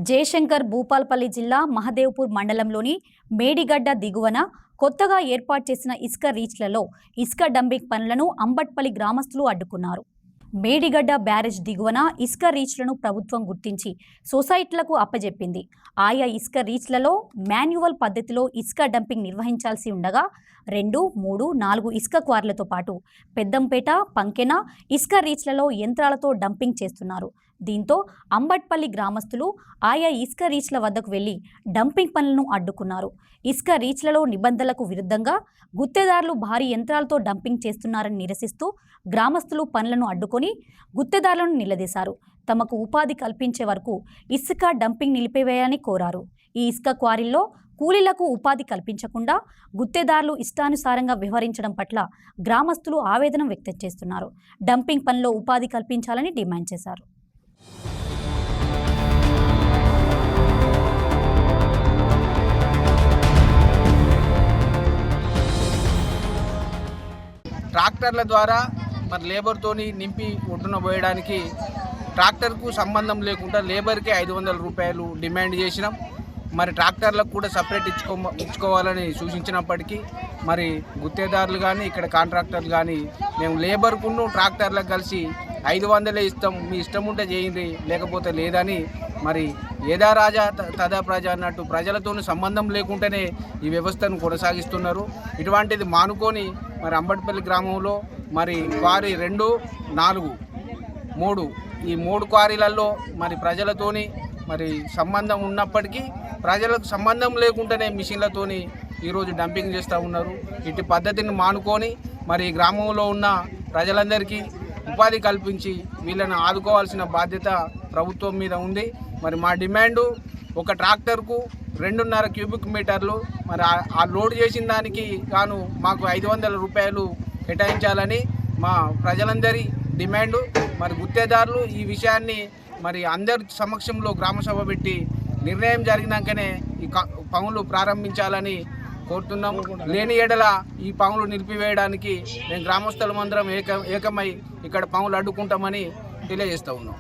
జయశంకర్ భూపాల్పల్లి జిల్లా మహదేవ్పూర్ మండలంలోని మేడిగడ్డ దిగువన కొత్తగా ఏర్పాటు చేసిన ఇసుక రీచ్లలో ఇసుక డంపింగ్ పనులను అంబట్పల్లి గ్రామస్తులు అడ్డుకున్నారు. మేడిగడ్డ బ్యారేజ్ దిగువన ఇసుక రీచ్లను ప్రభుత్వం గుర్తించి సొసైటీలకు అప్పజెప్పింది. ఆయా ఇసుక రీచ్లలో మాన్యువల్ పద్ధతిలో ఇసుక డంపింగ్ నిర్వహించాల్సి ఉండగా 2, 3, 4 ఇసుక క్వారీలతో పాటు పెద్దంపేట, పంకెన ఇసుక రీచ్లలో యంత్రాలతో డంపింగ్ చేస్తున్నారు. దీంతో అంబట్పల్లి గ్రామస్తులు ఆయా ఇసుక రీచ్ల వద్దకు వెళ్లి డంపింగ్ పనులను అడ్డుకున్నారు. ఇసుక రీచ్లలో నిబంధనలకు విరుద్ధంగా గుత్తేదారులు భారీ యంత్రాలతో డంపింగ్ చేస్తున్నారని నిరసిస్తూ గ్రామస్తులు పనులను అడ్డుకొని గుత్తేదారులను నిలదీశారు. తమకు ఉపాధి కల్పించే వరకు ఇసుక డంపింగ్ నిలిపివేయాలని కోరారు. ఈ ఇసుక క్వారీల్లో కూలీలకు ఉపాధి కల్పించకుండా గుత్తేదారులు ఇష్టానుసారంగా వ్యవహరించడం పట్ల గ్రామస్తులు ఆవేదన వ్యక్తం చేస్తున్నారు. డంపింగ్ పనిలో ఉపాధి కల్పించాలని డిమాండ్ చేశారు. ట్రాక్టర్ల ద్వారా మరి లేబర్తోని నింపి ఒడ్డున పోయడానికి ట్రాక్టర్కు సంబంధం లేకుండా లేబర్కే 500 రూపాయలు డిమాండ్ చేసినాం. మరి ట్రాక్టర్లకు కూడా సపరేట్ ఇచ్చుకోవాలని సూచించినప్పటికీ మరి గుత్తేదారులు కానీ ఇక్కడ కాంట్రాక్టర్లు కానీ మేము లేబర్కును ట్రాక్టర్లకు కలిసి 500 ఇస్తాం, మీ ఇష్టం ఉంటే చేయండి లేకపోతే లేదని మరి ఏదా రాజా తదా ప్రజా అన్నట్టు ప్రజలతో సంబంధం లేకుండానే ఈ వ్యవస్థను కొనసాగిస్తున్నారు. ఇటువంటిది మానుకొని మరి అంబట్పల్లి గ్రామంలో మరి క్వారీ 2, 4, 3 ఈ 3 క్వారీలలో మరి ప్రజలతోని మరి సంబంధం ఉన్నప్పటికీ ప్రజలకు సంబంధం లేకుండానే మిషన్లతోని ఈరోజు డంపింగ్ చేస్తూ ఉన్నారు. ఇటు పద్ధతిని మానుకొని మరి గ్రామంలో ఉన్న ప్రజలందరికీ ఉపాధి కల్పించి వీళ్ళని ఆదుకోవాల్సిన బాధ్యత ప్రభుత్వం మీద ఉంది. మరి మా డిమాండు ఒక ట్రాక్టర్కు 2.5 క్యూబిక్ మీటర్లు మరి ఆ లోడ్ చేసిన దానికి గాను మాకు 500 రూపాయలు కేటాయించాలని మా ప్రజలందరి డిమాండు. మరి గుత్తేదారులు ఈ విషయాన్ని మరి అందరి సమక్షంలో గ్రామసభ పెట్టి నిర్ణయం జరిగినాకనే ఈ పనులు ప్రారంభించాలని కోరుతున్నాం. లేని ఎడల ఈ పనులు నిలిపివేయడానికి మేము గ్రామస్తులమందరం ఏకమై ఇక్కడ పనులు అడ్డుకుంటామని తెలియజేస్తూ ఉన్నాం.